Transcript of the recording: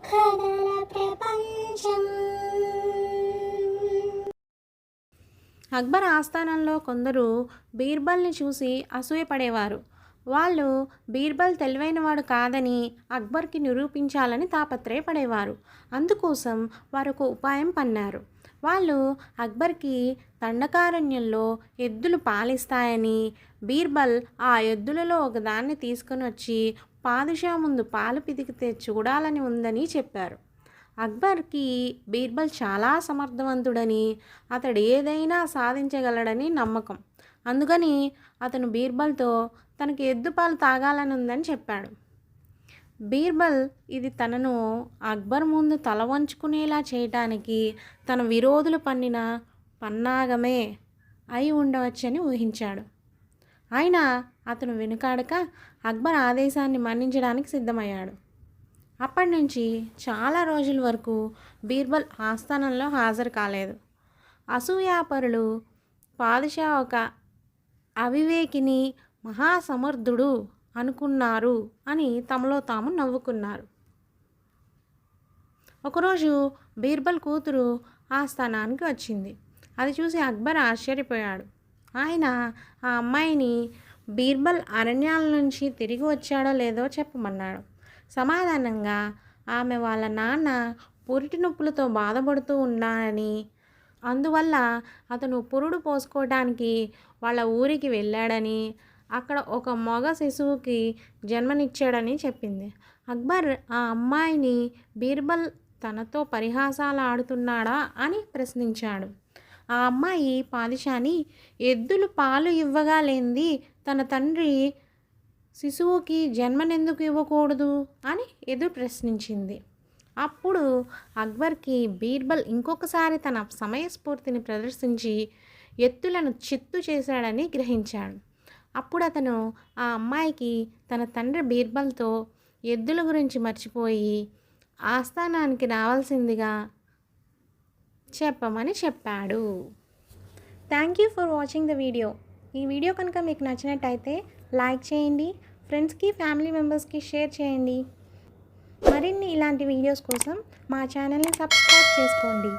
కథల ప్రపంచం. అక్బర్ ఆస్థానంలో కొందరు బీర్బల్ని చూసి అసూయపడేవారు. వాళ్ళు బీర్బల్ తెలివైనవాడు కాదని అక్బర్కి నిరూపించాలని తాపత్రయపడేవారు. అందుకోసం వారు ఒక ఉపాయం పన్నారు. వాళ్ళు అక్బర్కి దండకారణ్యంలో ఎద్దులు పాలిస్తాయని, బీర్బల్ ఆ ఎద్దులలో ఒకదాన్ని తీసుకుని వచ్చి పాదుషా ముందు పాలు పితికితే చూడాలని ఉందని చెప్పారు. అక్బర్కి బీర్బల్ చాలా సమర్థవంతుడని, అతడు ఏదైనా సాధించగలడని నమ్మకం. అందుకని అతను బీర్బల్తో తనకి ఎద్దు పాలు తాగాలని ఉందని చెప్పాడు. బీర్బల్ ఇది తనను అక్బర్ ముందు తల వంచుకునేలా చేయటానికి తన విరోధులు పన్నిన పన్నాగమే అయి ఉండవచ్చని ఊహించాడు. అయినా అతను వెనుకాడక అక్బర్ ఆదేశాన్ని మన్నించడానికి సిద్ధమయ్యాడు. అప్పటి నుంచి చాలా రోజుల వరకు బీర్బల్ ఆస్థానంలో హాజరు కాలేదు. అసూయాపరులు పాదుషా ఒక అవివేకిని, మహాసమర్థుడు అనుకున్నారు అని తమలో తాము నవ్వుకున్నారు. ఒకరోజు బీర్బల్ కూతురు ఆస్థానానికి వచ్చింది. అది చూసి అక్బర్ ఆశ్చర్యపోయాడు. ఆయన ఆ అమ్మాయిని బీర్బల్ అరణ్యాల నుంచి తిరిగి వచ్చాడో లేదో చెప్పమన్నాడు. సమాధానంగా ఆమె వాళ్ళ నాన్న పురిటి నొప్పులతో బాధపడుతూ ఉన్నాడని, అందువల్ల అతను పురుడు పోసుకోవడానికి వాళ్ళ ఊరికి వెళ్ళాడని, అక్కడ ఒక మగ శిశువుకి జన్మనిచ్చాడని చెప్పింది. అక్బర్ ఆ అమ్మాయిని బీర్బల్ తనతో పరిహాసాలు ఆడుతున్నాడా అని ప్రశ్నించాడు. ఆ అమ్మాయి పాదుషాని ఎద్దులు పాలు ఇవ్వగా లేనిది తన తండ్రి శిశువుకి జన్మనెందుకు ఇవ్వకూడదు అని ఎదురు ప్రశ్నించింది. అప్పుడు అక్బర్కి బీర్బల్ ఇంకొకసారి తన సమయస్ఫూర్తిని ప్రదర్శించి ఎత్తులను చిత్తు చేశాడని గ్రహించాడు. అప్పుడు అతను ఆ అమ్మాయికి తన తండ్రి బీర్బల్తో ఎద్దుల గురించి మర్చిపోయి ఆస్థానానికి రావాల్సిందిగా చెప్పమని చెప్పాడు. Thank you for watching the video. ఈ వీడియో కనుక మీకు నచ్చినట్టయితే లైక్ చేయండి, ఫ్రెండ్స్కి ఫ్యామిలీ మెంబర్స్కి షేర్ చేయండి. మరిన్ని ఇలాంటి వీడియోస్ కోసం మా ఛానల్ని సబ్స్క్రైబ్ చేసుకోండి.